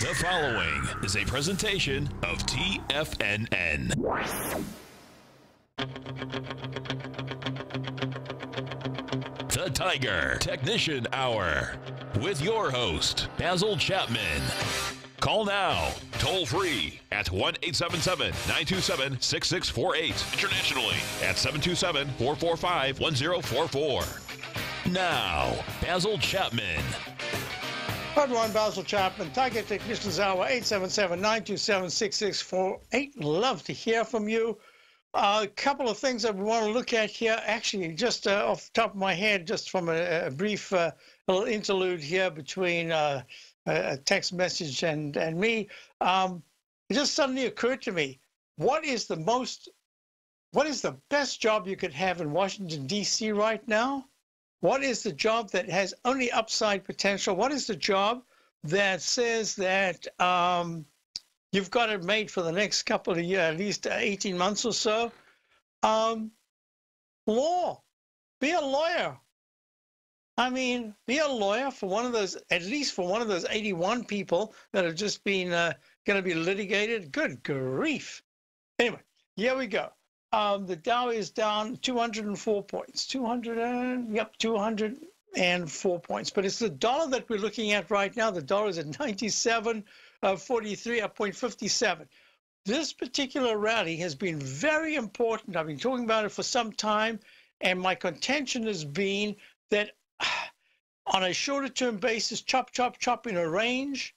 The following is a presentation of TFNN. The Tiger Technician Hour with your host, Basil Chapman. Call now, toll free at 1-877-927-6648. Internationally at 727-445-1044. Now, Basil Chapman. Hi everyone, Basil Chapman, Tiger Technicians Hour, 877-927-6648. Love to hear from you. A couple of things that we want to look at here, actually, just off the top of my head, just from a brief little interlude here between a text message and me. It just suddenly occurred to me, what is the best job you could have in Washington, D.C. right now? What is the job that has only upside potential? What is the job that says that you've got it made for the next couple of years, at least 18 months or so? Law. Be a lawyer. I mean, be a lawyer for one of those, at least for one of those 81 people that have just been going to be litigated. Good grief. Anyway, here we go. The Dow is down 204 points, 204 points. But it's the dollar that we're looking at right now. The dollar is at 97.43, up 0.57. This particular rally has been very important. I've been talking about it for some time, and my contention has been that on a shorter-term basis, chop, chop, chop in a range,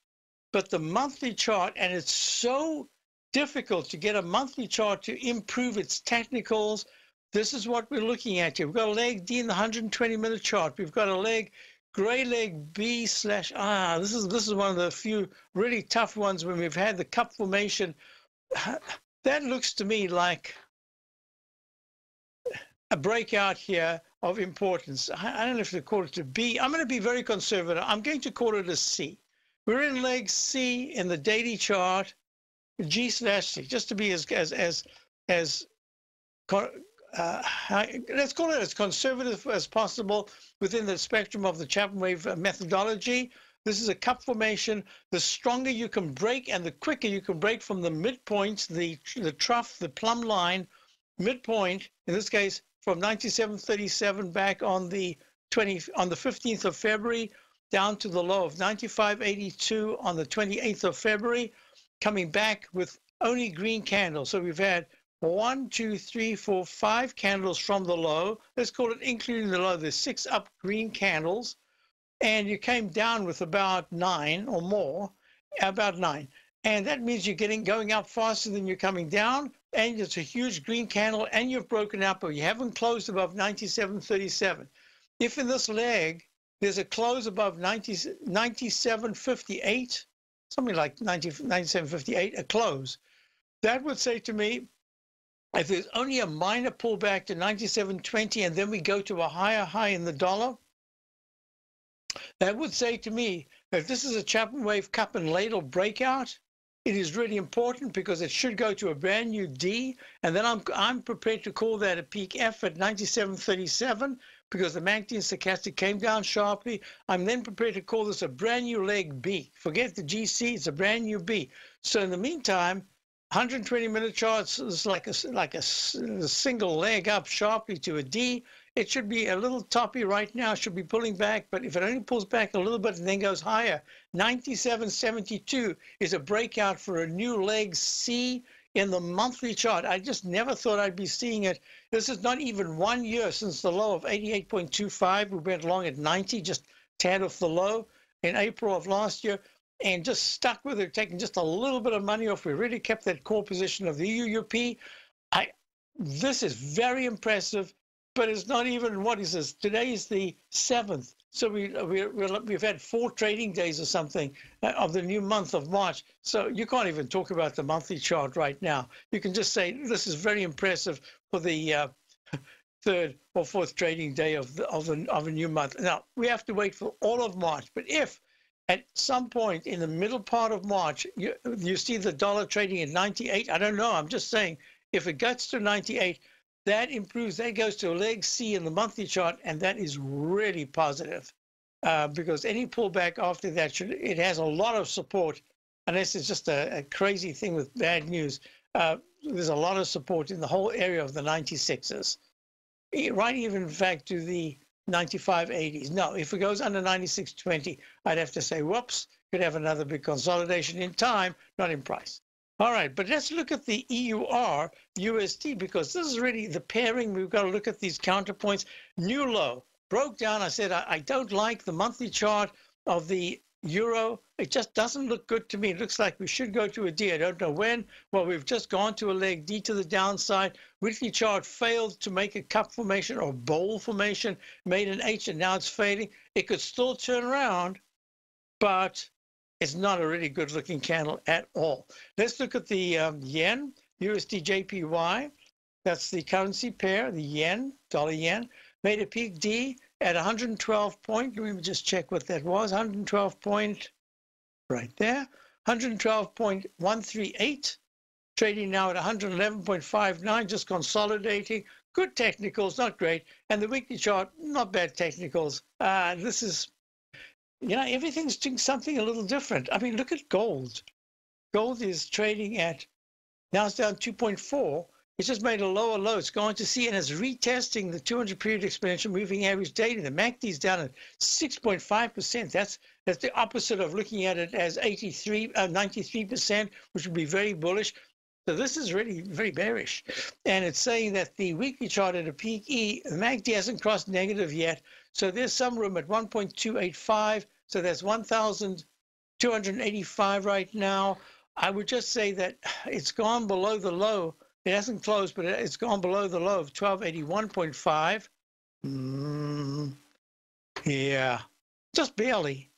but the monthly chart, and it's so difficult to get a monthly chart to improve its technicals. This is what we're looking at here. We've got a leg D in the 120-minute chart. We've got a leg, gray leg B / R. This is one of the few really tough ones when we've had the cup formation. That looks to me like a breakout here of importance. I don't know if to call it a B. I'm going to be very conservative. I'm going to call it a C. We're in leg C in the daily chart. G/C, just to be let's call it as conservative as possible within the spectrum of the Chapman wave methodology. This is a cup formation. The stronger you can break and the quicker you can break from the midpoint, the trough, the plumb line, midpoint, in this case from 97.37 back on the 15th of February down to the low of 95.82 on the 28th of February. Coming back with only green candles. So we've had 1, 2, 3, 4, 5 candles from the low. Let's call it including the low. There's 6 up green candles. And you came down with about 9 or more, about 9. And that means you're going up faster than you're coming down. And it's a huge green candle and you've broken up, but you haven't closed above 97.37. If in this leg, there's a close above 97.58, something like 97.58, a close, that would say to me, if there's only a minor pullback to 97.20 and then we go to a higher high in the dollar, that would say to me, if this is a Chapman wave cup and ladle breakout, it is really important because it should go to a brand new D, and then I'm prepared to call that a peak F at 97.37 because the MACD and stochastic came down sharply. I'm then prepared to call this a brand new leg B. Forget the GC, it's a brand new B. So in the meantime, 120-minute charts is like a single leg up sharply to a D. It should be a little toppy right now, should be pulling back, but if it only pulls back a little bit and then goes higher, 97.72 is a breakout for a new leg C in the monthly chart. I just never thought I'd be seeing it. This is not even 1 year since the low of 88.25. We went long at 90, just tad off the low in April of last year, and just stuck with it, taking just a little bit of money off. We really kept that core position of the UUP. This is very impressive, but it's not even, what is this? Today is the 7th. So we've had 4 trading days or something of the new month of March. So you can't even talk about the monthly chart right now. You can just say this is very impressive for the 3rd or 4th trading day of a new month. Now, we have to wait for all of March. But if at some point in the middle part of March, you see the dollar trading at 98, I don't know. I'm just saying, if it gets to 98, that improves, that goes to a leg C in the monthly chart, and that is really positive because any pullback after that, it has a lot of support unless it's just a crazy thing with bad news. There's a lot of support in the whole area of the 96s, right even in fact to the 95.80s. No, if it goes under 96.20, I'd have to say, whoops, could have another big consolidation in time, not in price. All right, but let's look at the EUR USD, because this is really the pairing. We've got to look at these counterpoints. New low, broke down. I said I don't like the monthly chart of the euro. It just doesn't look good to me. It looks like we should go to a D. I don't know when. Well, we've just gone to a leg D to the downside. Weekly chart failed to make a cup formation or bowl formation, made an H, and now it's fading. It could still turn around, but it's not a really good looking candle at all. Let's look at the yen, USD JPY. That's the currency pair, the yen, dollar yen. Made a peak D at 112 point. Let me just check what that was. 112 point, right there. 112.138. Trading now at 111.59, just consolidating. Good technicals, not great. And the weekly chart, not bad technicals. This is, everything's doing something a little different. I mean, look at gold. Gold is trading at, now it's down 2.4. It's just made a lower low. It's going to see, and it's retesting the 200-period exponential moving average daily. The MACD is down at 6.5%. That's the opposite of looking at it as 93%, which would be very bullish. So this is really very bearish. And it's saying that the weekly chart at a peak E, the MACD hasn't crossed negative yet. So there's some room at 1.285. So that's 1,285 right now. I would just say that it's gone below the low. It hasn't closed, but it's gone below the low of 1281.5. Yeah, just barely.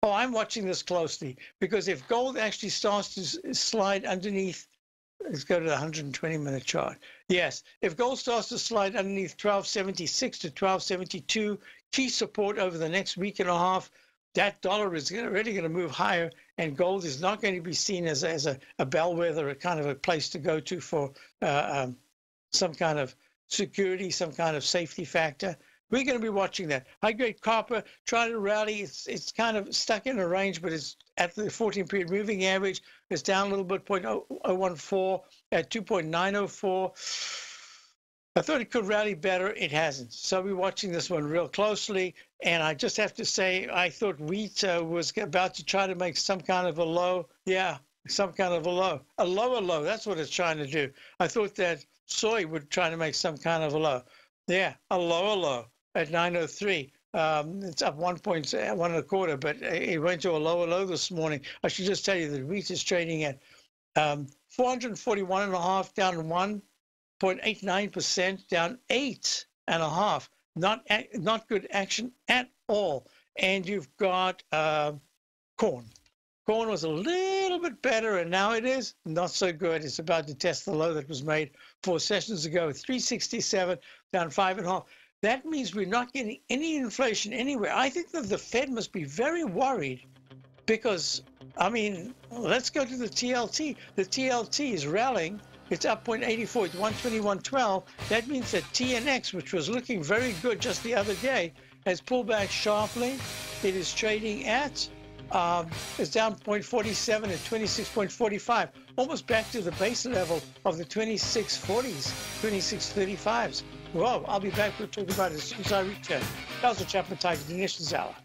Oh, I'm watching this closely, because if gold actually starts to slide underneath, let's go to the 120-minute chart. Yes, if gold starts to slide underneath 1276 to 1272, key support over the next week and a half, that dollar is really going to move higher, and gold is not going to be seen as a bellwether, a kind of a place to go to for some kind of security, some kind of safety factor. We're going to be watching that. High-grade copper trying to rally. It's kind of stuck in a range, but it's at the 14-period moving average. It's down a little bit, 0.014 at 2.904. I thought it could rally better. It hasn't. So we're watching this one real closely. And I just have to say, I thought wheat was about to try to make some kind of a low. Yeah, some kind of a low. A lower low. That's what it's trying to do. I thought that soy would try to make some kind of a low. Yeah, a lower low at 903. It's up 1.25, but it went to a lower low this morning. I should just tell you that wheat is trading at 441.5, down 1.89%, down 8.5. Not good action at all. And you've got corn. Corn was a little bit better, and now it is not so good. It's about to test the low that was made 4 sessions ago, 367, down 5.5. That means we're not getting any inflation anywhere. I think that the Fed must be very worried because, I mean, let's go to the TLT. The TLT is rallying. It's up 0.84 to 121.12. That means that TNX, which was looking very good just the other day, has pulled back sharply. It is trading at, it's down 0.47 at 26.45, almost back to the base level of the 2640s, 2635s. Well, I'll be back to talk about it as soon as I return. Basil Chapman, Tiger Technicians Hour.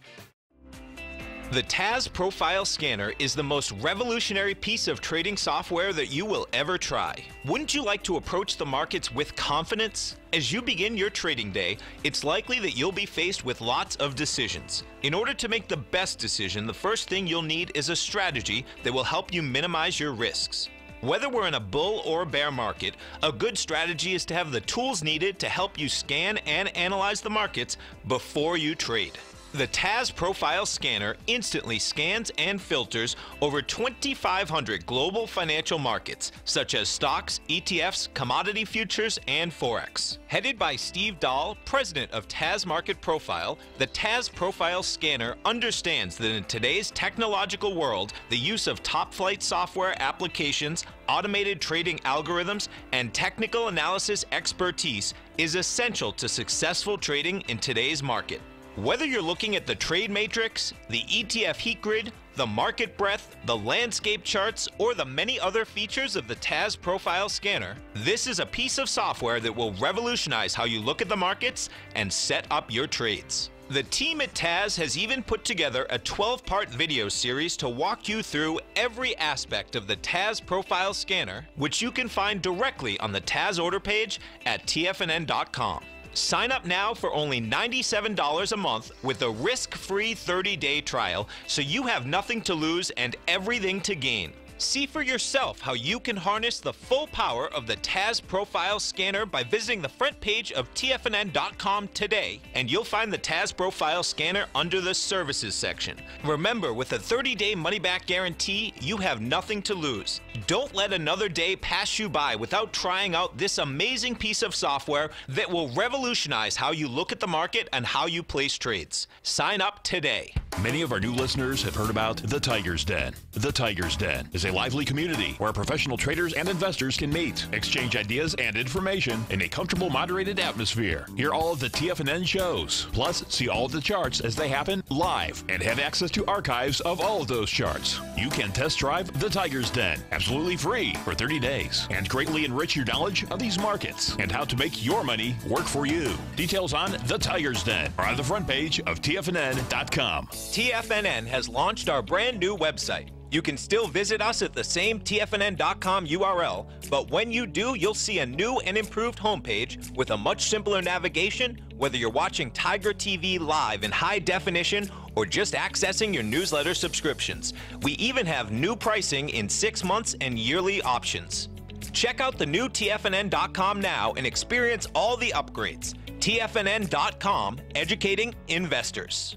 The TAS Profile Scanner is the most revolutionary piece of trading software that you will ever try. Wouldn't you like to approach the markets with confidence? As you begin your trading day, it's likely that you'll be faced with lots of decisions. In order to make the best decision, the first thing you'll need is a strategy that will help you minimize your risks. Whether we're in a bull or bear market, a good strategy is to have the tools needed to help you scan and analyze the markets before you trade. The TAS Profile Scanner instantly scans and filters over 2,500 global financial markets, such as stocks, ETFs, commodity futures, and Forex. Headed by Steve Dahl, president of TAS Market Profile, the TAS Profile Scanner understands that in today's technological world, the use of top-flight software applications, automated trading algorithms, and technical analysis expertise is essential to successful trading in today's market. Whether you're looking at the trade matrix, the ETF heat grid, the market breadth, the landscape charts, or the many other features of the TAS Profile Scanner, this is a piece of software that will revolutionize how you look at the markets and set up your trades. The team at TAS has even put together a 12-part video series to walk you through every aspect of the TAS Profile Scanner, which you can find directly on the TAS order page at TFNN.com. Sign up now for only $97 a month with a risk-free 30-day trial, so you have nothing to lose and everything to gain. See for yourself how you can harness the full power of the TAS Profile Scanner by visiting the front page of TFNN.com today, and you'll find the TAS Profile Scanner under the Services section. Remember, with a 30-day money-back guarantee, you have nothing to lose. Don't let another day pass you by without trying out this amazing piece of software that will revolutionize how you look at the market and how you place trades. Sign up today. Many of our new listeners have heard about the Tiger's Den. The Tiger's Den is a lively community where professional traders and investors can meet, exchange ideas and information in a comfortable, moderated atmosphere. Hear all of the TFNN shows, plus see all of the charts as they happen live and have access to archives of all of those charts. You can test drive the Tiger's Den absolutely free for 30 days and greatly enrich your knowledge of these markets and how to make your money work for you. Details on the Tiger's Den are on the front page of TFNN.com. TFNN has launched our brand new website. You can still visit us at the same TFNN.com URL, but when you do, you'll see a new and improved homepage with a much simpler navigation, whether you're watching Tiger TV live in high definition or just accessing your newsletter subscriptions. We even have new pricing in 6 months and yearly options. Check out the new TFNN.com now and experience all the upgrades. TFNN.com, educating investors.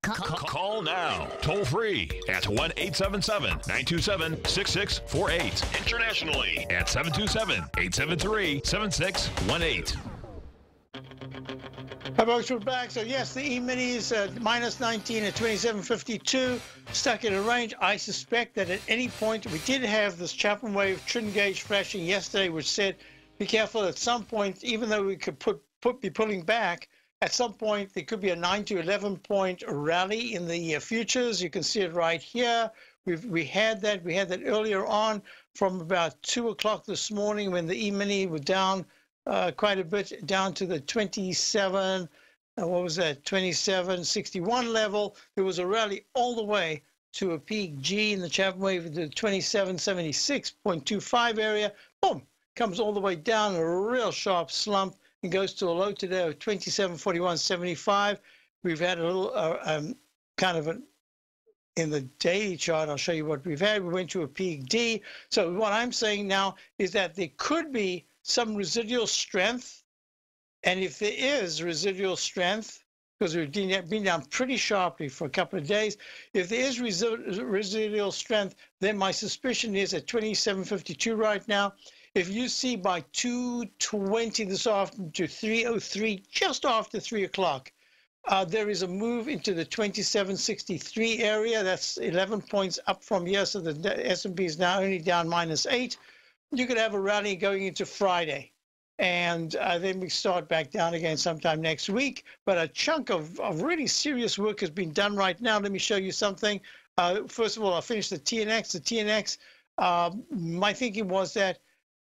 Call now, toll free at 1-877-927-6648. Internationally at 727-873-7618. Hi, folks, we're back. So, yes, the E-minis minus 19 at 27.52, stuck in a range. I suspect that at any point, we did have this Chapman wave trend gauge flashing yesterday, which said, be careful at some point, even though we could be pulling back, at some point, there could be a 9 to 11 point rally in the futures. You can see it right here. We had that earlier on from about 2 o'clock this morning when the E-mini were down quite a bit, down to the 27, what was that, 27.61 level. There was a rally all the way to a peak G in the Chapman wave, the 27.76.25 area. Boom, comes all the way down, a real sharp slump. It goes to a low today of 27.41.75. We've had a little in the daily chart, I'll show you what we've had. We went to a peak D. So what I'm saying now is that there could be some residual strength. And if there is residual strength, because we've been down pretty sharply for a couple of days, if there is residual strength, then my suspicion is at 27.52 right now. If you see by 2:20 this afternoon to 3:03, just after 3 o'clock, there is a move into the 27.63 area. That's 11 points up from here. So the S&P is now only down -8. You could have a rally going into Friday. And then we start back down again sometime next week. But a chunk of really serious work has been done right now. Let me show you something. First of all, I'll finish the TNX. The TNX, my thinking was that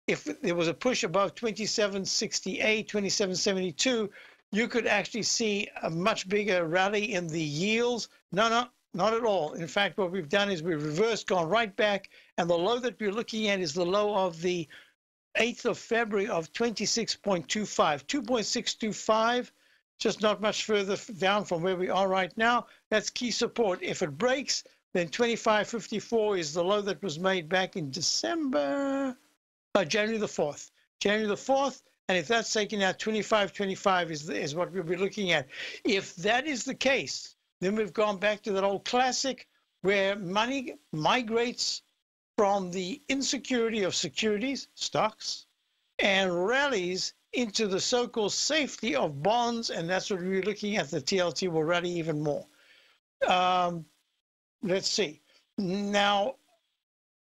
if there was a push above 27.68, 27.72, you could actually see a much bigger rally in the yields. No, not at all. In fact, what we've done is we've reversed, gone right back, and the low that we're looking at is the low of the 8th of February of 26.25, 2.625, just not much further down from where we are right now. That's key support. If it breaks, then 25.54 is the low that was made back in January the 4th. January the 4th, and if that's taken out, 25.25 is what we'll be looking at. If that is the case, then we've gone back to that old classic where money migrates from the insecurity of securities, stocks, and rallies into the so-called safety of bonds, and that's what we're looking at. The TLT will rally even more. Let's see. Now,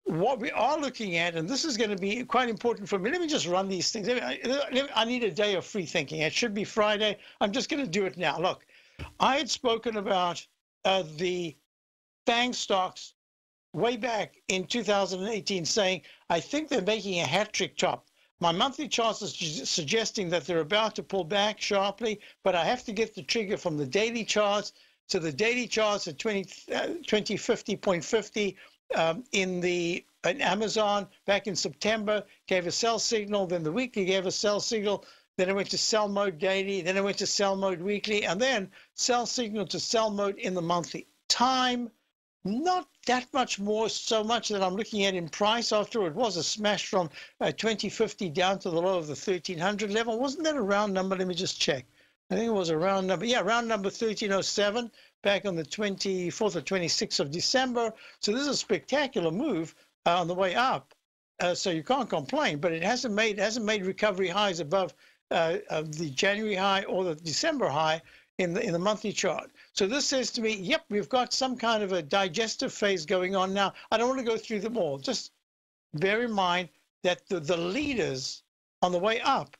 what we are looking at, and this is going to be quite important for me. Let me just run these things. I need a day of free thinking. It should be Friday. I'm just going to do it now. Look, I had spoken about the FANG stocks way back in 2018 saying, I think they're making a hat trick top. My monthly charts are suggesting that they're about to pull back sharply, but I have to get the trigger from the daily charts. So the daily charts at 2050.50 in Amazon back in September gave a sell signal. Then the weekly gave a sell signal. Then it went to sell mode daily. Then it went to sell mode weekly, and then sell signal to sell mode in the monthly. Time, not that much more, so much that I'm looking at in price. After it was a smash from 2050 down to the low of the 1300 level. Wasn't that a round number? Let me just check. I think it was a round number. Yeah, round number 1307 back on the 24th or 26th of December. So this is a spectacular move on the way up. So you can't complain, but it hasn't made recovery highs above the January high or the December high in the monthly chart. So this says to me, yep, we've got some kind of a digestive phase going on now. I don't want to go through them all. Just bear in mind that the leaders on the way up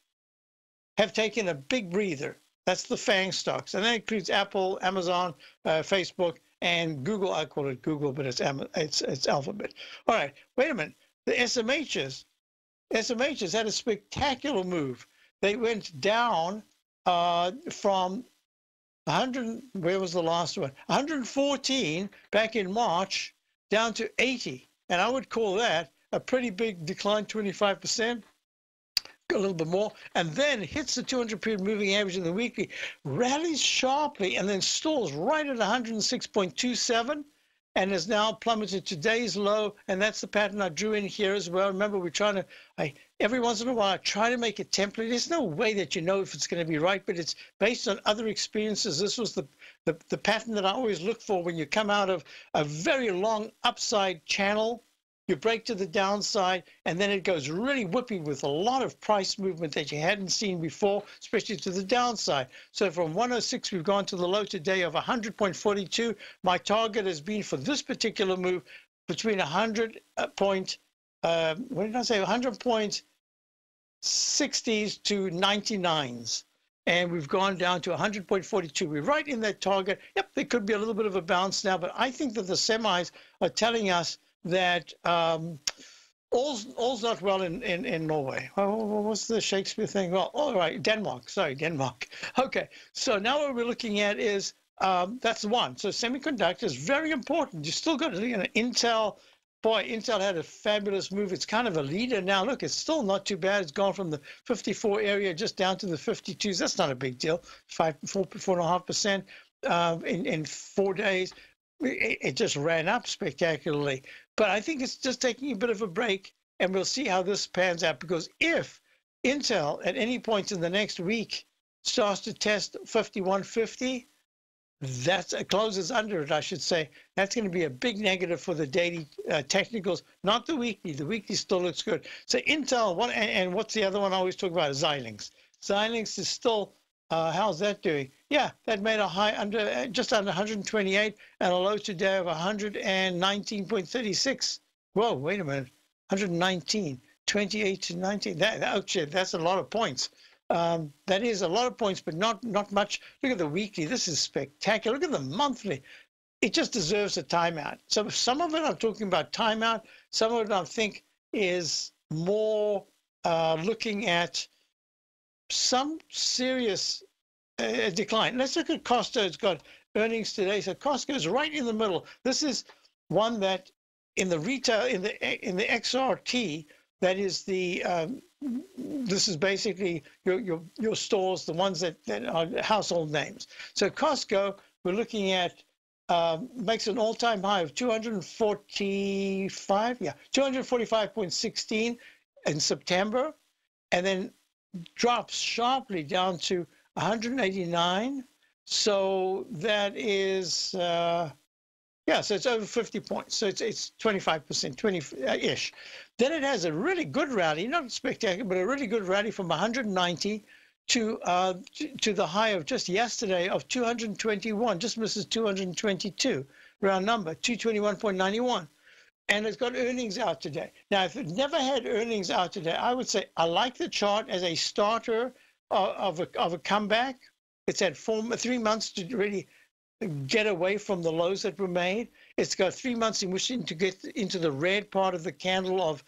have taken a big breather. That's the FANG stocks, and that includes Apple, Amazon, Facebook, and Google. I call it Google, but it's Alphabet. All right, wait a minute. The SMHs had a spectacular move. They went down from 100. Where was the last one? 114 back in March down to 80, and I would call that a pretty big decline, 25%. A little bit more, and then hits the 200-period moving average in the weekly, rallies sharply, and then stalls right at 106.27, and has now plummeted to today's low. And that's the pattern I drew in here as well. Remember, we're trying to, every once in a while, I try to make a template. There's no way that you know if it's going to be right, but it's based on other experiences. This was the pattern that I always look for when you come out of a very long upside channel. You break to the downside, and then it goes really whippy with a lot of price movement that you hadn't seen before, especially to the downside. So from 106, we've gone to the low today of 100.42. My target has been for this particular move between 100 point, what did I say, 100.60s to 99s. And we've gone down to 100.42. We're right in that target. Yep, there could be a little bit of a bounce now, but I think that the semis are telling us that all's not well in Norway. What's the Shakespeare thing? Well, all right, Denmark. Sorry, Denmark. Okay, so now what we're looking at is that's one. So semiconductors, very important. You still got Intel. Boy, Intel had a fabulous move. It's kind of a leader now. Look, it's still not too bad. It's gone from the 54 area just down to the 52s. That's not a big deal. 4.5% in 4 days. It just ran up spectacularly. But I think it's just taking a bit of a break, and we'll see how this pans out. Because if Intel at any point in the next week starts to test 5150, that's closes under it, I should say. That's going to be a big negative for the daily technicals, not the weekly. The weekly still looks good. So Intel, and what's the other one I always talk about? Xilinx. Xilinx is still, how's that doing? Yeah, that made a high under just under 128 and a low today of 119.36. Whoa, wait a minute, 119, 28 to 19. Actually, that's a lot of points. That is a lot of points, but not much. Look at the weekly. This is spectacular. Look at the monthly. It just deserves a timeout. So some of it I'm talking about timeout. Some of it I think is more looking at some serious decline. Let's look at Costco. It's got earnings today. So Costco is right in the middle. This is one that in the retail, in the XRT, that is the this is basically your stores, the ones that are household names. So Costco, we're looking at makes an all-time high of 245.16 in September, and then drops sharply down to 189. So that is yeah, so it's over 50 points. So it's 25%, 20-ish. Then it has a really good rally, not spectacular, but a really good rally from 190 to the high of just yesterday of 221, just misses 222, round number, 221.91. And it's got earnings out today. Now, if it never had earnings out today, I would say I like the chart as a starter of a comeback. It's had 3 months to really get away from the lows that were made. It's got 3 months in which to get into the red part of the candle of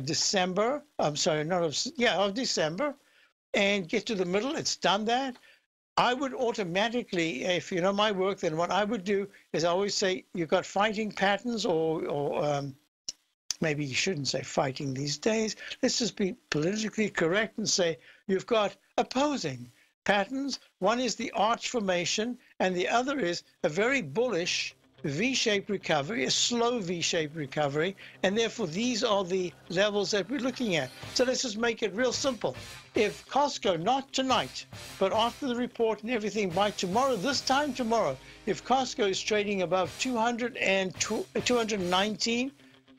December. I'm sorry, not of, yeah, of December, and get to the middle. It's done that. I would automatically, if you know my work, then what I would do is I always say you've got fighting patterns, or maybe you shouldn't say fighting these days. Let's just be politically correct and say you've got opposing patterns. One is the arch formation, and the other is a very bullish V-shaped recovery, a slow V-shaped recovery, and therefore these are the levels that we're looking at. So let's just make it real simple. If Costco, not tonight, but after the report and everything, by tomorrow, this time tomorrow, if Costco is trading above 219,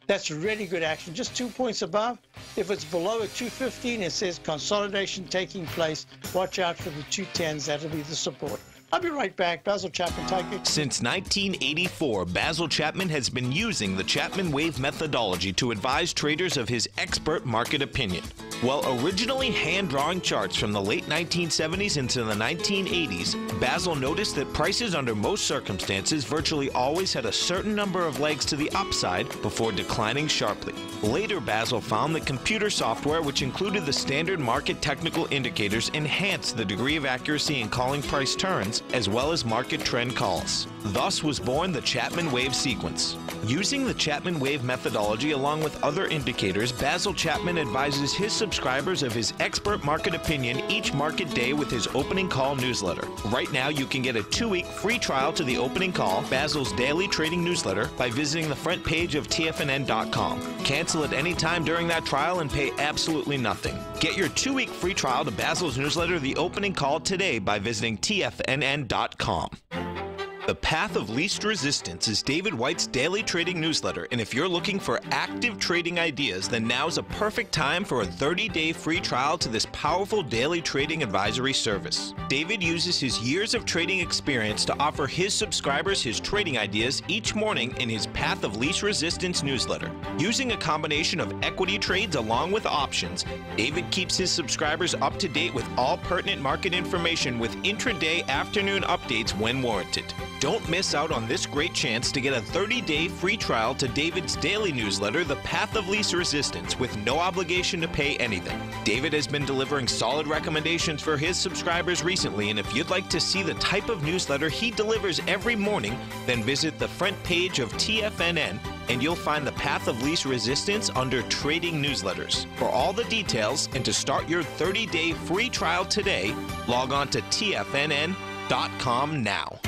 that's really good action, just 2 points above. If it's below at 215, it says consolidation taking place. Watch out for the 210s. That'll be the support. I'll be right back. Basil Chapman, Tiger. Since 1984, Basil Chapman has been using the Chapman Wave methodology to advise traders of his expert market opinion. While originally hand-drawing charts from the late 1970s into the 1980s, Basil noticed that prices under most circumstances virtually always had a certain number of legs to the upside before declining sharply. Later, Basil found that computer software, which included the standard market technical indicators, enhanced the degree of accuracy in calling price turns, as well as market trend calls. Thus was born the Chapman Wave sequence. Using the Chapman Wave methodology along with other indicators, Basil Chapman advises his subscribers of his expert market opinion each market day with his opening call newsletter. Right now, you can get a 2-week free trial to the opening call, Basil's daily trading newsletter, by visiting the front page of TFNN.com. Cancel at any time during that trial and pay absolutely nothing. Get your 2-week free trial to Basil's newsletter, The Opening Call, today by visiting TFNN.com. The Path of Least Resistance is David White's daily trading newsletter, and if you're looking for active trading ideas, then now's a perfect time for a 30-day free trial to this powerful daily trading advisory service. David uses his years of trading experience to offer his subscribers his trading ideas each morning in his Path of Least Resistance newsletter. Using a combination of equity trades along with options, David keeps his subscribers up to date with all pertinent market information with intraday afternoon updates when warranted. Don't miss out on this great chance to get a 30-day free trial to David's daily newsletter, The Path of Least Resistance, with no obligation to pay anything. David has been delivering solid recommendations for his subscribers recently, and if you'd like to see the type of newsletter he delivers every morning, then visit the front page of TFNN, and you'll find the Path of Least Resistance under Trading Newsletters. For all the details and to start your 30-day free trial today, log on to TFNN.com now.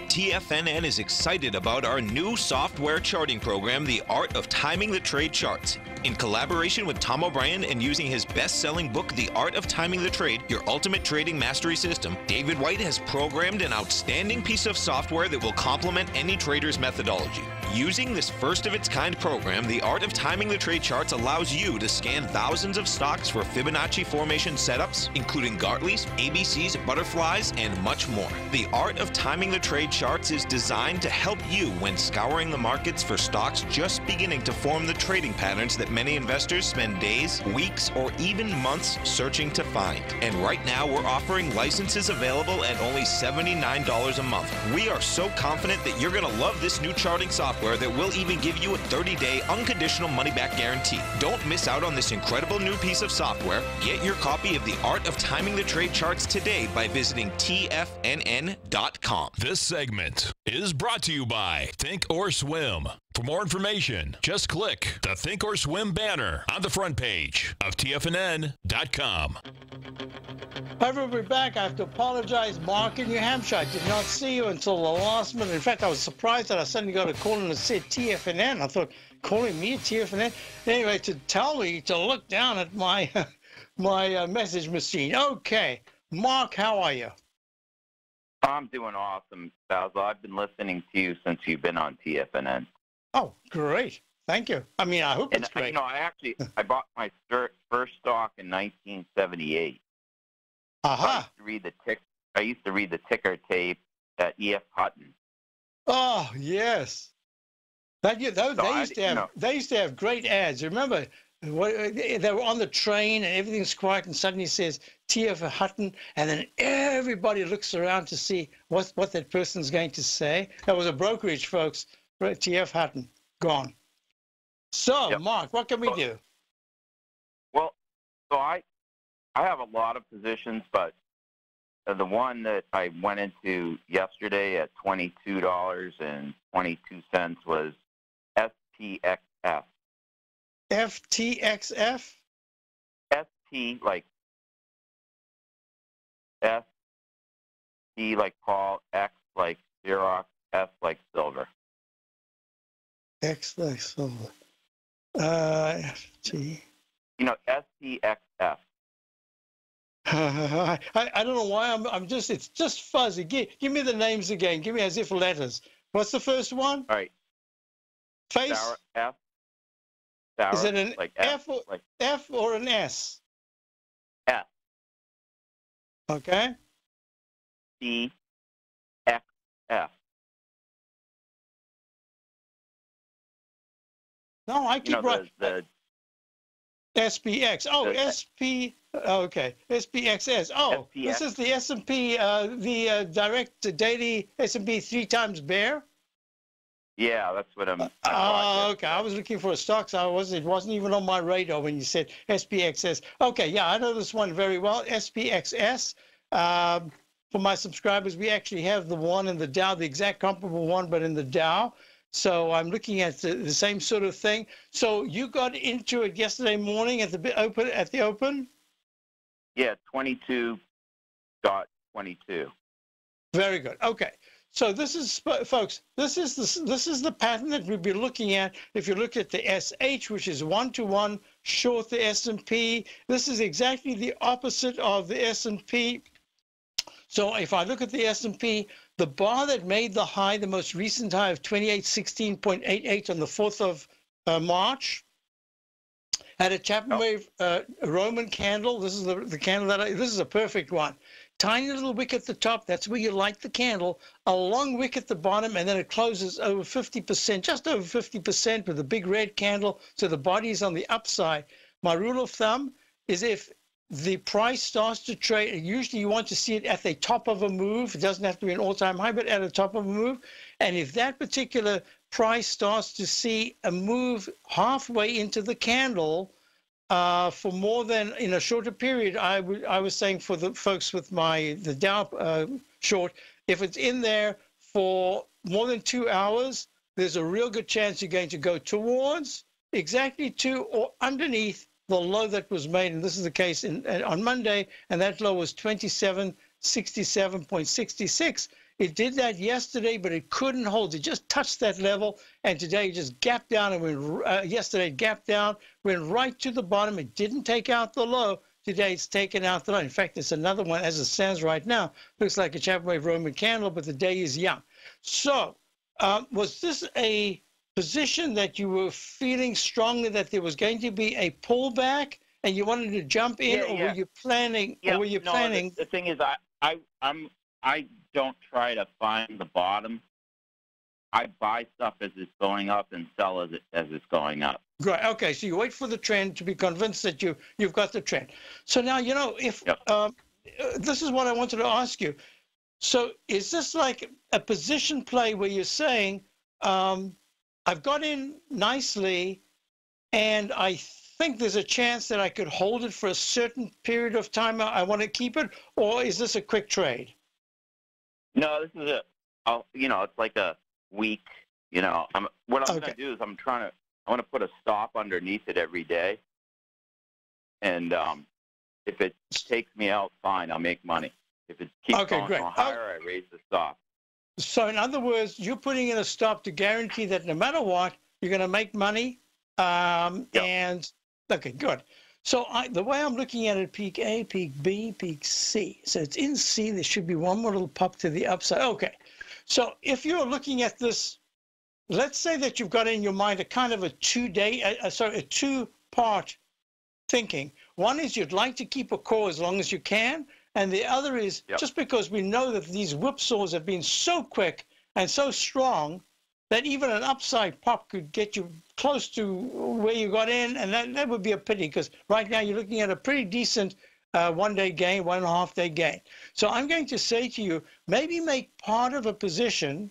TFNN is excited about our new software charting program, The Art of Timing the Trade Charts. In collaboration with Tom O'Brien and using his best-selling book, The Art of Timing the Trade, Your Ultimate Trading Mastery System, David White has programmed an outstanding piece of software that will complement any trader's methodology. Using this first-of-its-kind program, The Art of Timing the Trade Charts allows you to scan thousands of stocks for Fibonacci formation setups, including Gartley's, ABC's, butterflies, and much more. The Art of Timing the Trade Charts is designed to help you when scouring the markets for stocks just beginning to form the trading patterns that many investors spend days, weeks, or even months searching to find. And right now, we're offering licenses available at only $79 a month. We are so confident that you're going to love this new charting software that will even give you a 30-day unconditional money-back guarantee. Don't miss out on this incredible new piece of software. Get your copy of The Art of Timing the Trade Charts today by visiting TFNN.com. This segment is brought to you by Think or Swim. For more information, just click the Think or Swim banner on the front page of TFNN.com. However, we're back. I have to apologize, Mark, in New Hampshire. I did not see you until the last minute. In fact, I was surprised that I suddenly got a call and it said TFNN. I thought, calling me TFNN? Anyway, to tell me to look down at my my message machine. Okay. Mark, how are you? I'm doing awesome, Basil. I've been listening to you since you've been on TFNN. Oh, great. Thank you. I mean, I hope it's great. You know, I bought my first stock in 1978. Aha. I used to read the ticker tape at E.F. Hutton. Oh, yes. They used to have great ads. Remember, They were on the train and everything's quiet, and suddenly says TF Hutton, and then everybody looks around to see what that person's going to say. That was a brokerage, folks. TF Hutton, gone. So, Yep. Mark, what can we do? Well, so I have a lot of positions, but the one that I went into yesterday at $22.22 was SPXF. FTXF? ST like S, T like Paul, X like Xerox, S like silver. X like silver. FT. You know, SPXF. I don't know why it's just fuzzy. Give me the names again. Give me as if letters. What's the first one? All right. Face? Sour, F. Sour, Is it an like F or an S? S. Okay. C, X, F. No, I keep right. The SPX. Oh, SP. Okay, SPXS. Oh, SPX. This is the S&P, the direct daily S&P 3 times bear. Yeah, that's what I'm. Okay. I was looking for a stock, so it wasn't even on my radar when you said SPXS. Okay, yeah, I know this one very well. SPXS. For my subscribers, we actually have the one in the Dow, the exact comparable one, but in the Dow. So I'm looking at the same sort of thing. So you got into it yesterday morning at the open. Yeah, 22.22. Very good. Okay. So this is, folks, this is the pattern that we'll be looking at. If you look at the SH, which is 1-to-1 short the S&P, this is exactly the opposite of the S&P. So if I look at the S&P, the bar that made the high, the most recent high of 2816.88 on the 4th of March, had a Chapman wave Roman candle. This is the candle this is a perfect one. Tiny little wick at the top, that's where you light the candle, a long wick at the bottom, and then it closes over 50%, just over 50% with a big red candle, so the body is on the upside. My rule of thumb is if the price starts to trade, usually you want to see it at the top of a move. It doesn't have to be an all-time high, but at the top of a move. And if that particular price starts to see a move halfway into the candle, for more than in a shorter period, I was saying for the folks with the Dow short, if it's in there for more than 2 hours, there's a real good chance you're going to go towards, exactly to, or underneath the low that was made. And this is the case on Monday, and that low was 2767.66. It did that yesterday, but it couldn't hold. It just touched that level, and today it just gapped down. And yesterday it gapped down, went right to the bottom. It didn't take out the low. Today it's taken out the low. In fact, it's another one as it stands right now. Looks like a Chapman wave Roman candle, but the day is young. So was this a position that you were feeling strongly that there was going to be a pullback, and you wanted to jump in, or were you planning? Yeah, or were you planning? The thing is, I don't try to find the bottom. I buy stuff as it's going up and sell as it's going up. Right. Okay. So you wait for the trend to be convinced that you've got the trend. So now, if this is what I wanted to ask you. So is this like a position play where you're saying, I've got in nicely, and I think there's a chance that I could hold it for a certain period of time. I want to keep it, or is this a quick trade? No, this is it's like a week. What I'm going to do is I want to put a stop underneath it every day, and if it takes me out, fine, I'll make money. If it keeps going higher, I raise the stop. So in other words, you're putting in a stop to guarantee that no matter what, you're going to make money. And okay, good. So the way I'm looking at it, peak A, peak B, peak C. So it's in C. There should be one more little pop to the upside. Okay. So if you're looking at this, let's say that you've got in your mind a kind of a two-part thinking. One is you'd like to keep a core as long as you can. And the other is just because we know that these whipsaws have been so quick and so strong, that even an upside pop could get you close to where you got in, and that would be a pity, because right now you're looking at a pretty decent 1 day gain, 1.5 day gain. So I'm going to say to you, maybe make part of a position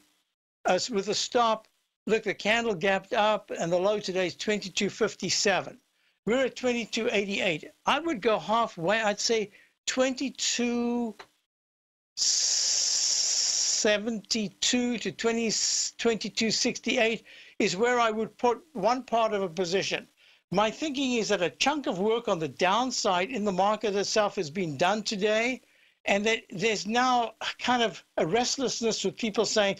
with a stop. Look, the candle gapped up, and the low today is 22.57. We're at 22.88. I would go halfway. I'd say 22.72 to 22.68 is where I would put one part of a position. My thinking is that a chunk of work on the downside in the market itself has been done today, and that there's now kind of a restlessness with people saying,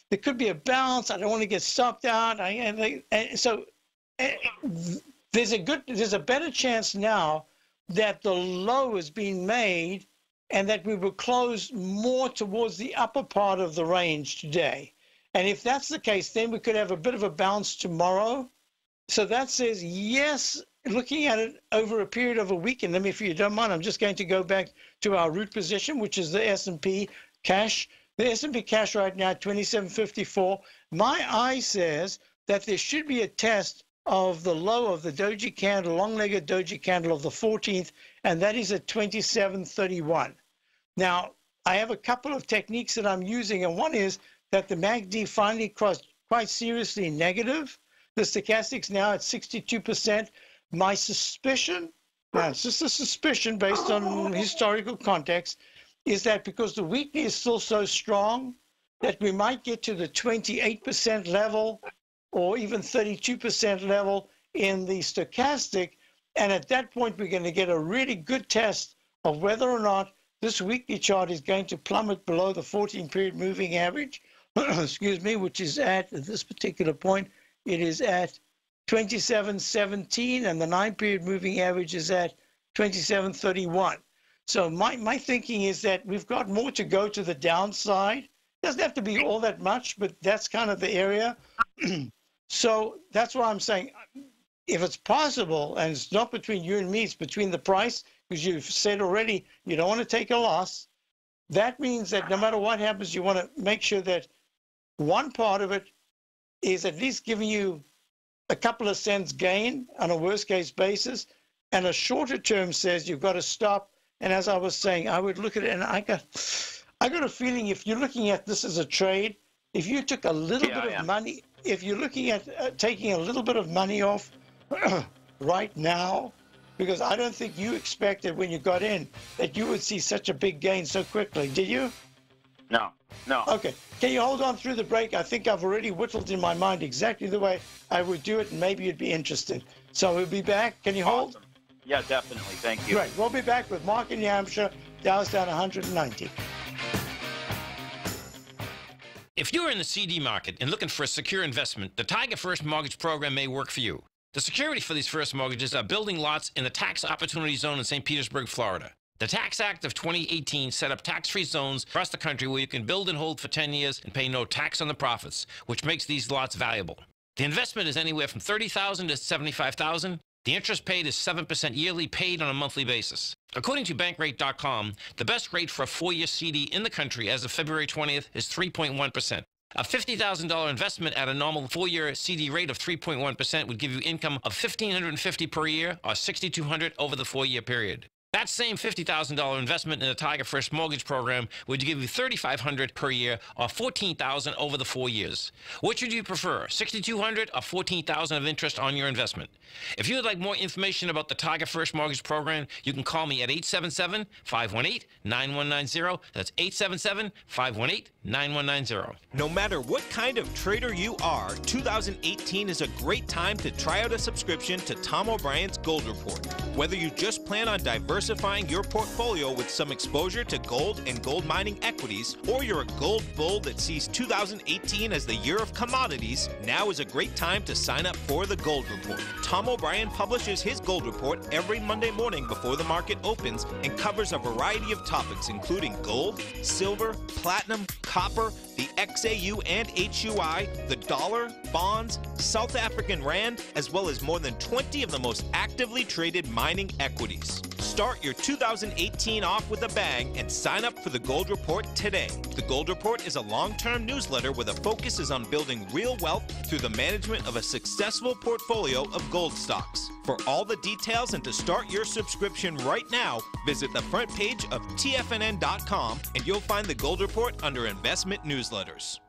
there could be a bounce, I don't want to get stopped out. So there's a better chance now that the low is being made and that we will close more towards the upper part of the range today. And if that's the case, then we could have a bit of a bounce tomorrow. So that says, yes, looking at it over a period of a week, and if you don't mind, I'm just going to go back to our root position, which is the S&P cash. The S&P cash right now, 27.54. My eye says that there should be a test of the low of the doji candle, long-legged doji candle of the 14th, and that is at 27.31. Now, I have a couple of techniques that I'm using, and one is that the MACD finally crossed quite seriously negative. The stochastic's now at 62%. My suspicion, now it's just a suspicion based on historical context, is that because the weekly is still so strong, that we might get to the 28% level or even 32% level in the stochastic. And at that point, we're going to get a really good test of whether or not this weekly chart is going to plummet below the 14-period moving average, excuse me, which is at this particular point, it is at 27.17, and the 9-period moving average is at 27.31. So my thinking is that we've got more to go to the downside. Doesn't have to be all that much, but that's kind of the area. So that's why I'm saying, if it's possible, and it's not between you and me, it's between the price, because you've said already you don't want to take a loss. That means that no matter what happens, you want to make sure that one part of it is at least giving you a couple of cents gain on a worst case basis, and a shorter term says you've got to stop. And as I was saying, I would look at it, and I got a feeling, if you're looking at this as a trade, if you took a little bit of money, if you're looking at taking a little bit of money off right now, because I don't think you expected when you got in that you would see such a big gain so quickly, did you? No. Okay. Can you hold on through the break? I think I've already whittled in my mind exactly the way I would do it, and maybe you'd be interested. So we'll be back. Can you hold? Awesome. Yeah, definitely. Thank you. Great. We'll be back with Mark in New Hampshire. Dow's down 190. If you're in the CD market and looking for a secure investment, the Tiger First Mortgage Program may work for you. The security for these first mortgages are building lots in the Tax Opportunity Zone in St. Petersburg, Florida. The Tax Act of 2018 set up tax-free zones across the country where you can build and hold for 10 years and pay no tax on the profits, which makes these lots valuable. The investment is anywhere from $30,000 to $75,000. The interest paid is 7% yearly, paid on a monthly basis. According to Bankrate.com, the best rate for a 4-year CD in the country as of February 20th is 3.1%. A $50,000 investment at a normal 4-year CD rate of 3.1% would give you income of $1,550 per year or $6,200 over the 4-year period. That same $50,000 investment in the Tiger First Mortgage Program would give you $3,500 per year or $14,000 over the 4 years. Which would you prefer, $6,200 or $14,000 of interest on your investment? If you would like more information about the Tiger First Mortgage Program, you can call me at 877-518-9190. That's 877-518-9190. No matter what kind of trader you are, 2018 is a great time to try out a subscription to Tom O'Brien's Gold Report. Whether you just plan on diversifying your portfolio with some exposure to gold and gold mining equities, or you're a gold bull that sees 2018 as the year of commodities, now is a great time to sign up for the Gold Report. Tom O'Brien publishes his Gold Report every Monday morning before the market opens and covers a variety of topics including gold, silver, platinum, copper, the XAU and HUI, the dollar, bonds, South African rand, as well as more than 20 of the most actively traded mining equities. Start your 2018 off with a bang and sign up for the Gold Report today. The Gold Report is a long-term newsletter where the focus is on building real wealth through the management of a successful portfolio of gold stocks. For all the details and to start your subscription right now, visit the front page of TFNN.com and you'll find the Gold Report under Investment Newsletters.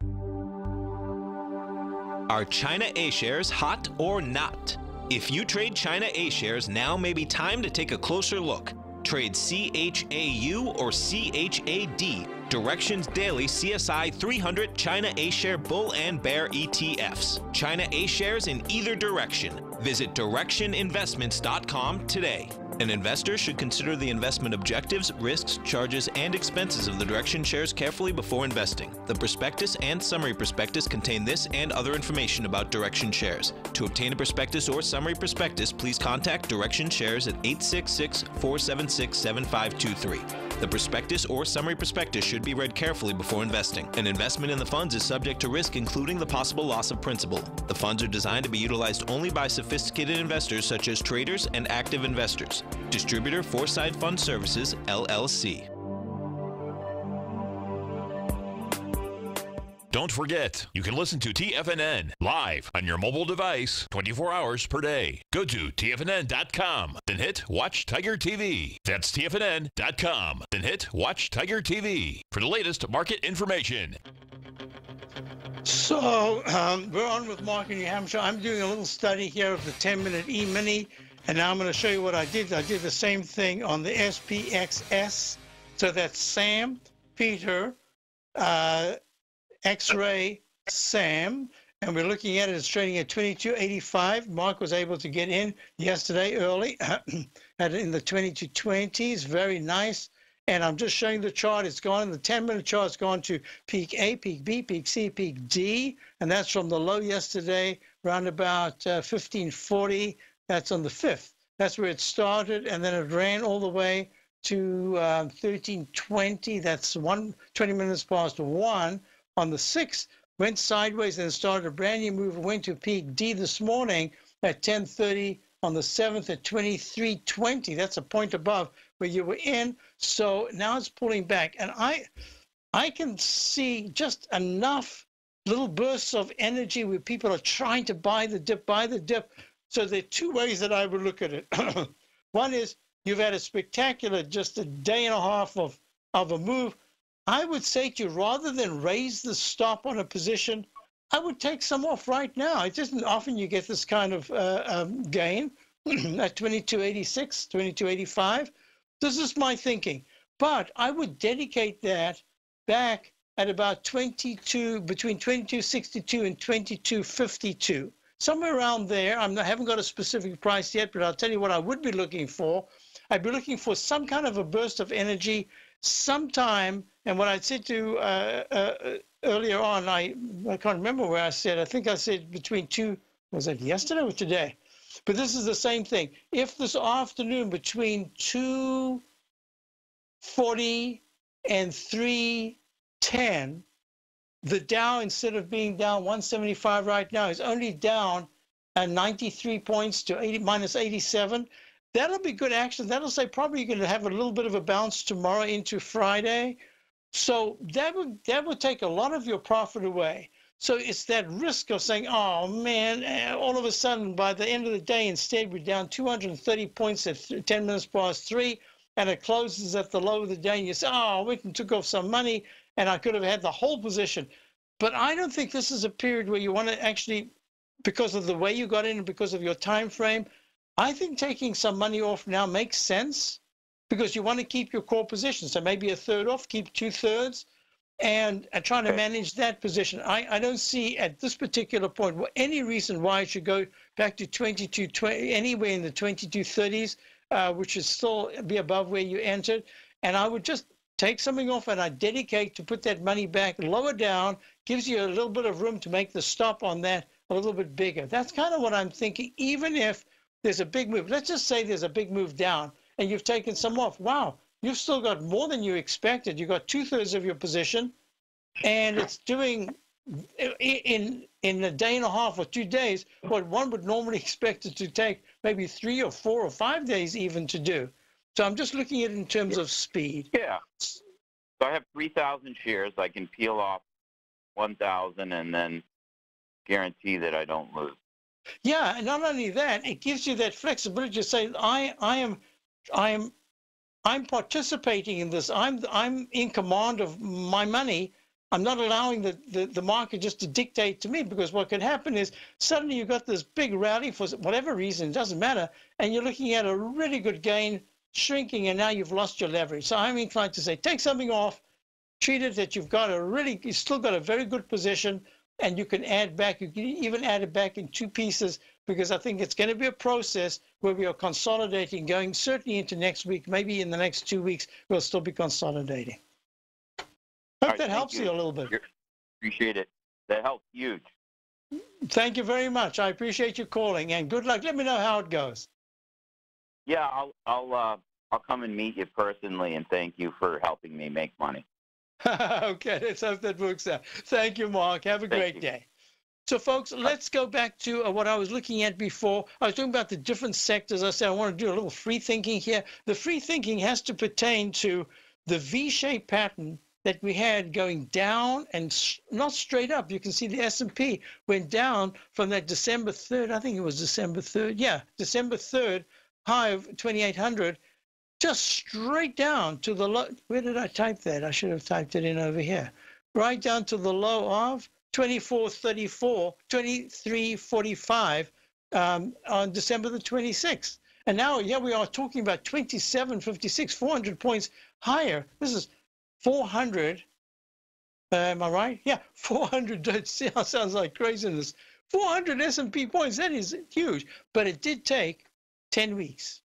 Are China A-shares hot or not? If you trade China A-shares, now may be time to take a closer look. Trade CHAU or CHAD, Directions Daily CSI 300 China A-share Bull and Bear ETFs. China A-shares in either direction. Visit directioninvestments.com today. An investor should consider the investment objectives, risks, charges, and expenses of the Direction shares carefully before investing. The prospectus and summary prospectus contain this and other information about Direction shares. To obtain a prospectus or summary prospectus, please contact Direction shares at 866-476-7523. The prospectus or summary prospectus should be read carefully before investing. An investment in the funds is subject to risk, including the possible loss of principal. The funds are designed to be utilized only by sophisticated investors such as traders and active investors. Distributor Foreside Fund Services, LLC. Don't forget, you can listen to TFNN live on your mobile device 24 hours per day. Go to TFNN.com, then hit Watch Tiger TV. That's TFNN.com, then hit Watch Tiger TV for the latest market information. So we're on with Mark in New Hampshire. I'm doing a little study here of the 10-minute E-mini, and now I'm going to show you what I did. I did the same thing on the SPXS. So that's Sam, Peter, X-ray, Sam, and we're looking at it. It's trading at 22.85. Mark was able to get in yesterday early, had it in the 2220s. Very nice. And I'm just showing the chart. It's gone, the 10-minute chart has gone to peak A, peak B, peak C, peak D, and that's from the low yesterday, around about 1540. That's on the 5th. That's where it started, and then it ran all the way to 1320. That's 20 minutes past 1. On the 6th, went sideways and started a brand new move. Went to peak D this morning at 10:30. On the 7th at 2320. That's a point above where you were in. So now it's pulling back. And I can see just enough little bursts of energy where people are trying to buy the dip. So there are two ways that I would look at it. One is you've had a spectacular, just a day and a half of a move. I would say to you, rather than raise the stop on a position, I would take some off right now. It isn't often you get this kind of gain at 22.86, 22.85. This is my thinking. But I would dedicate that back at about 22, between 22.62 and 22.52. Somewhere around there. I haven't got a specific price yet, but I'll tell you what I would be looking for. I'd be looking for some kind of a burst of energy sometime. And what I said to earlier on, I can't remember where I said. I think I said between two. Was it yesterday or today? But this is the same thing. If this afternoon between 2:40 and 3:10, the Dow, instead of being down 175 right now, is only down 93 points to minus 87. That'll be good action. That'll say probably you're going to have a little bit of a bounce tomorrow into Friday. So that would take a lot of your profit away. So it's that risk of saying, oh, man, all of a sudden, by the end of the day, instead, we're down 230 points at 10 minutes past 3, and it closes at the low of the day, and you say, oh, I went and took off some money, and I could have had the whole position. But I don't think this is a period where you want to actually, because of the way you got in and because of your time frame, I think taking some money off now makes sense because you want to keep your core position. So maybe a third off, keep 2/3, and trying to manage that position. I don't see at this particular point any reason why it should go back to 22.20, anywhere in the 22.30s, which is still be above where you entered. And I would just take something off and I dedicate to put that money back lower down, gives you a little bit of room to make the stop on that a little bit bigger. That's kind of what I'm thinking, even if there's a big move. Let's just say there's a big move down and you've taken some off. Wow, you've still got more than you expected. You got 2/3 of your position, and it's doing in a day and a half or 2 days what one would normally expect it to take maybe 3 or 4 or 5 days even to do. So I'm just looking at it in terms of speed. Yeah. So I have 3,000 shares. I can peel off 1,000 and then guarantee that I don't lose. Yeah, and not only that, it gives you that flexibility to say, I'm participating in this. I'm in command of my money. I'm not allowing the market just to dictate to me, because what could happen is suddenly you've got this big rally for whatever reason, it doesn't matter, and you're looking at a really good gain shrinking, and now you've lost your leverage. So I'm inclined to say, take something off, treat it that you've still got a very good position, and you can add back. You can even add it back in two pieces, because I think it's going to be a process where we are consolidating, going certainly into next week. Maybe in the next 2 weeks, we'll still be consolidating. Hope that helps you a little bit. Appreciate it. That helps huge. Thank you very much. I appreciate you calling, and good luck. Let me know how it goes. Yeah, I'll come and meet you personally, and thank you for helping me make money. Okay, let's hope that works out. Thank you, Mark. Have a great day. So, folks, let's go back to what I was looking at before. I was talking about the different sectors. I said I want to do a little free thinking here. The free thinking has to pertain to the V-shaped pattern that we had going down and not straight up. You can see the S&P went down from that December 3rd. I think it was December 3rd. Yeah, December 3rd high of 2,800. Just straight down to the low. Where did I type that? I should have typed it in over here. Right down to the low of 24.34, 23.45 on December the 26th. And now, yeah, we are talking about 27.56, 400 points higher. This is 400. Am I right? Yeah, 400. Sounds like craziness. 400 S&P points. That is huge. But it did take 10 weeks.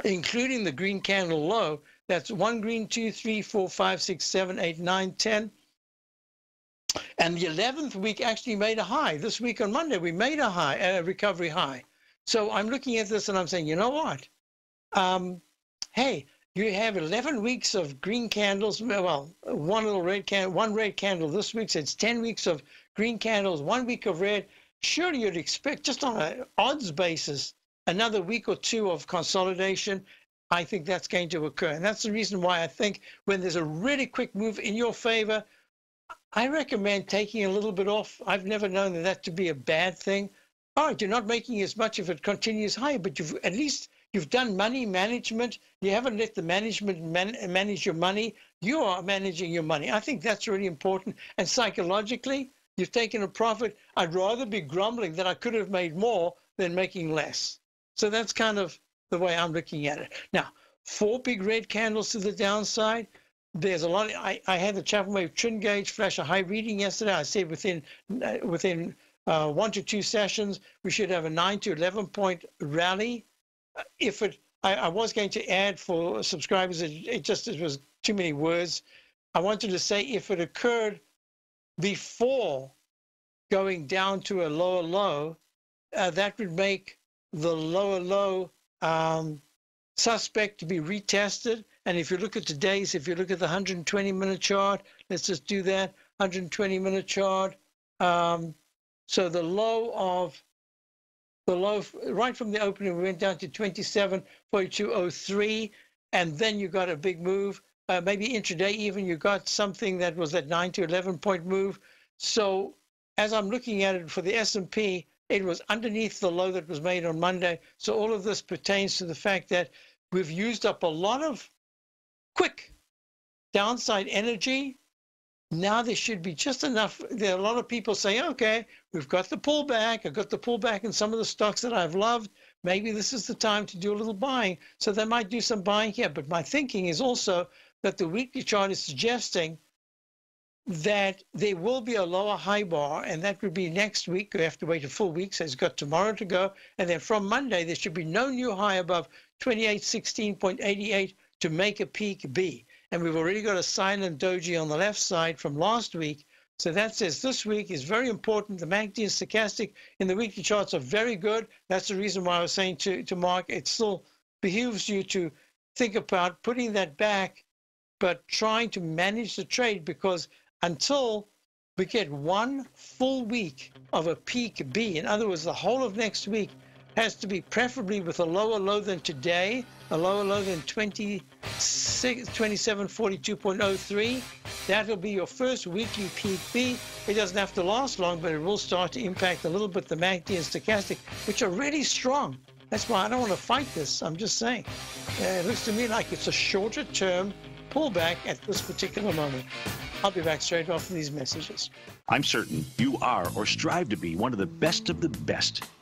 Including the green candle low. That's 1 green, 2, 3, 4, 5, 6, 7, 8, 9, 10. And the 11th week actually made a high. This week on Monday, we made a high, a recovery high. So I'm looking at this and I'm saying, you know what? Hey, you have 11 weeks of green candles. Well, one red candle this week. So it's 10 weeks of green candles, 1 week of red. Surely you'd expect, just on an odds basis, another week or two of consolidation. I think that's going to occur. And that's the reason why I think when there's a really quick move in your favor, I recommend taking a little bit off. I've never known that to be a bad thing. All right, you're not making as much if it continues higher, but at least you've done money management. You haven't let the management manage your money. You are managing your money. I think that's really important. And psychologically, you've taken a profit. I'd rather be grumbling that I could have made more than making less. So that's kind of the way I'm looking at it. Now, 4 big red candles to the downside. There's a lot. I had the Chapman Wave trend gauge flash a high reading yesterday. I said within 1 to 2 sessions, we should have a 9 to 11 point rally. I was going to add for subscribers, it was too many words. I wanted to say if it occurred before going down to a lower low, that would make the lower low suspect to be retested. And if you look at today's, if you look at the 120-minute chart, let's just do that, 120-minute chart. So the low right from the opening, we went down to 27.4203, and then you got a big move. Maybe intraday even, you got something that was that 9 to 11 point move. So as I'm looking at it for the S&P, it was underneath the low that was made on Monday. So all of this pertains to the fact that we've used up a lot of quick downside energy. Now there should be just enough. There are a lot of people saying, okay, we've got the pullback. I've got the pullback in some of the stocks that I've loved. Maybe this is the time to do a little buying. So they might do some buying here. But my thinking is also that the weekly chart is suggesting that there will be a lower high bar, and that would be next week. We have to wait a full week, so it's got tomorrow to go. And then from Monday, there should be no new high above 2816.88 to make a peak B. And we've already got a silent doji on the left side from last week. So that says this week is very important. The MACD and stochastic in the weekly charts are very good. That's the reason why I was saying to Mark, it still behooves you to think about putting that back, but trying to manage the trade, because until we get 1 full week of a peak B, in other words, the whole of next week, has to be preferably with a lower low than today, a lower low than 2742.03. That will be your first weekly peak B. It doesn't have to last long, but it will start to impact a little bit the MACD and stochastic, which are really strong. That's why I don't want to fight this. I'm just saying. It looks to me like it's a shorter term pullback at this particular moment. I'll be back straight after these messages. I'm certain you are or strive to be one of the best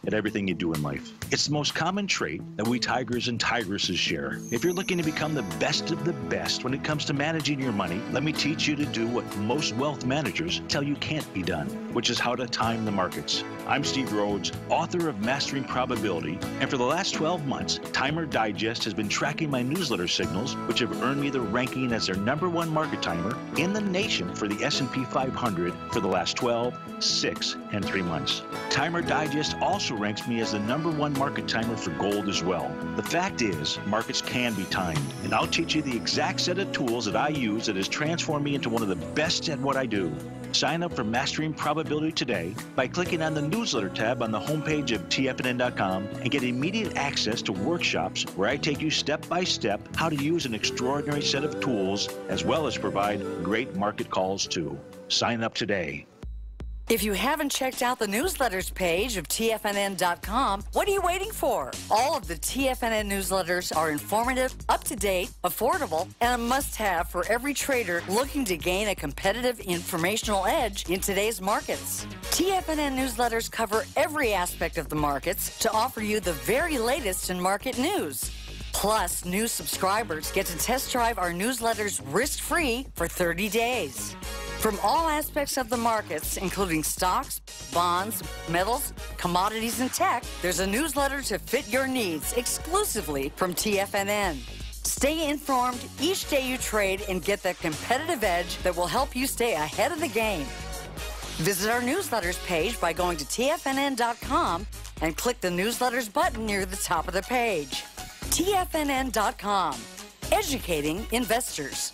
at everything you do in life. It's the most common trait that we tigers and tigresses share. If you're looking to become the best of the best when it comes to managing your money, let me teach you to do what most wealth managers tell you can't be done, which is how to time the markets. I'm Steve Rhodes, author of Mastering Probability, and for the last 12 months, Timer Digest has been tracking my newsletter signals, which have earned me the ranking as their #1 market timer in the nation for the S&P 500 for the last 12, 6, and 3 months. Timer Digest also ranks me as the #1 market timer for gold as well. The fact is, markets can be timed, and I'll teach you the exact set of tools that I use that has transformed me into one of the best at what I do. Sign up for Mastering Probability today by clicking on the newsletter tab on the homepage of TFNN.com and get immediate access to workshops where I take you step by step how to use an extraordinary set of tools as well as provide great market calls too. Sign up today. If you haven't checked out the newsletters page of TFNN.com, what are you waiting for? All of the TFNN newsletters are informative, up-to-date, affordable, and a must-have for every trader looking to gain a competitive informational edge in today's markets. TFNN newsletters cover every aspect of the markets to offer you the very latest in market news. Plus, new subscribers get to test drive our newsletters risk-free for 30 days. From all aspects of the markets, including stocks, bonds, metals, commodities, and tech, there's a newsletter to fit your needs exclusively from TFNN. Stay informed each day you trade and get that competitive edge that will help you stay ahead of the game. Visit our newsletters page by going to TFNN.com and click the newsletters button near the top of the page. TFNN.com, educating investors.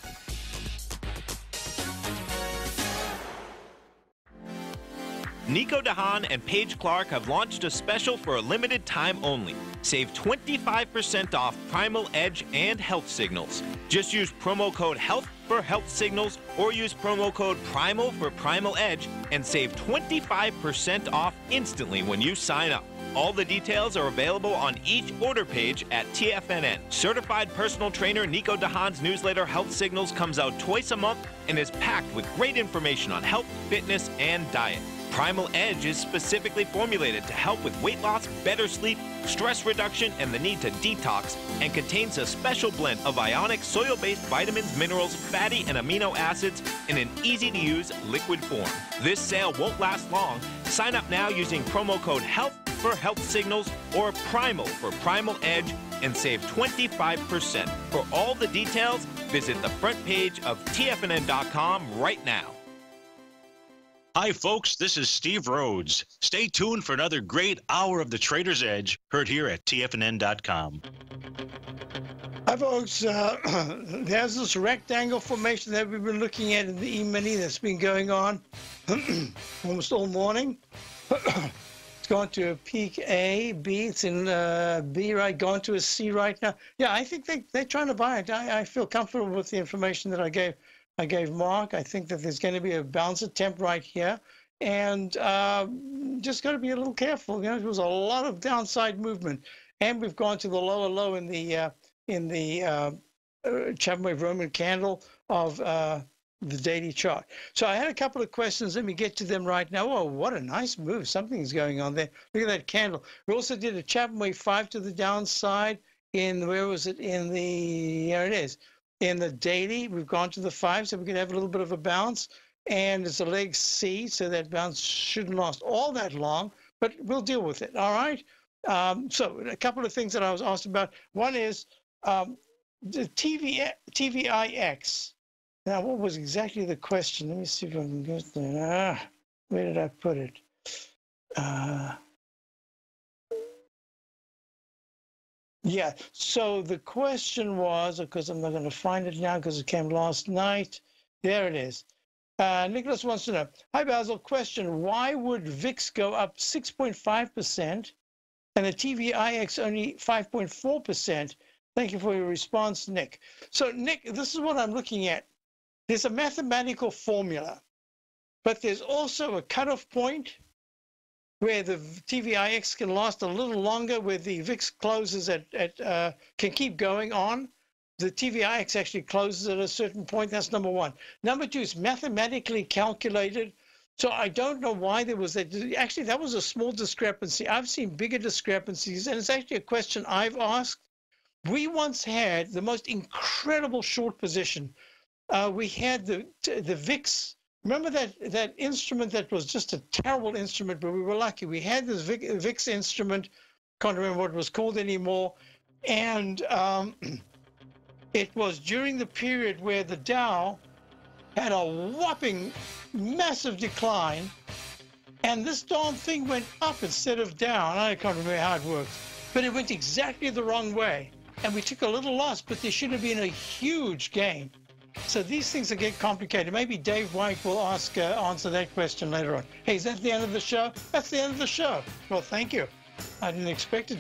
Nico DeHaan and Paige Clark have launched a special for a limited time only. Save 25% off Primal Edge and Health Signals. Just use promo code HEALTH for Health Signals or use promo code PRIMAL for Primal Edge and save 25% off instantly when you sign up. All the details are available on each order page at TFNN. Certified personal trainer Nico DeHaan's newsletter Health Signals comes out twice a month and is packed with great information on health, fitness, and diet. Primal Edge is specifically formulated to help with weight loss, better sleep, stress reduction, and the need to detox, and contains a special blend of ionic soil-based vitamins, minerals, fatty, and amino acids in an easy-to-use liquid form. This sale won't last long. Sign up now using promo code HEALTH for Health Signals or PRIMAL for Primal Edge and save 25%. For all the details, visit the front page of TFNN.com right now. Hi, folks. This is Steve Rhodes. Stay tuned for another great hour of the Trader's Edge, heard here at TFNN.com. Hi, folks. There's this rectangle formation that we've been looking at in the E-mini that's been going on almost all morning. It's gone to a peak A, B. It's in B, right? Gone to a C right now. Yeah, I think they're trying to buy it. I feel comfortable with the information that I gave Mark. I think that there's going to be a bounce attempt right here, and just got to be a little careful. You know, there was a lot of downside movement, and we've gone to the lower low in the Chapman Wave Roman candle of the daily chart. So I had a couple of questions. Let me get to them right now. Oh, what a nice move! Something's going on there. Look at that candle. We also did a Chapman Wave 5 to the downside. Where was it? Here it is. In the daily, we've gone to the 5, so we can have a little bit of a bounce. And it's a leg C, so that bounce shouldn't last all that long, but we'll deal with it, all right? So a couple of things that I was asked about. One is the TVIX. Now, what was exactly the question? Let me see if I can get there. Where did I put it? Yeah, so the question was, because I'm not going to find it now because it came last night. There it is. Nicholas wants to know, hi, Basil, question, why would VIX go up 6.5% and the TVIX only 5.4%. Thank you for your response, Nick. So, Nick, this is what I'm looking at. There's a mathematical formula, but there's also a cutoff point where the TVIX can last a little longer, where the VIX closes can keep going on. The TVIX actually closes at a certain point. That's number one. Number two is mathematically calculated. So I don't know why there was that. Actually, that was a small discrepancy. I've seen bigger discrepancies, and it's actually a question I've asked. We once had the most incredible short position. We had the VIX. Remember that instrument that was just a terrible instrument, but we were lucky. We had this VIX instrument. Can't remember what it was called anymore. And it was during the period where the Dow had a whopping massive decline, and this darn thing went up instead of down. I can't remember how it worked, but it went exactly the wrong way, and we took a little loss, but there should have been a huge gain. So these things get complicated. Maybe Dave White will answer that question later on. Hey, is that the end of the show? That's the end of the show. Well, thank you. I didn't expect it.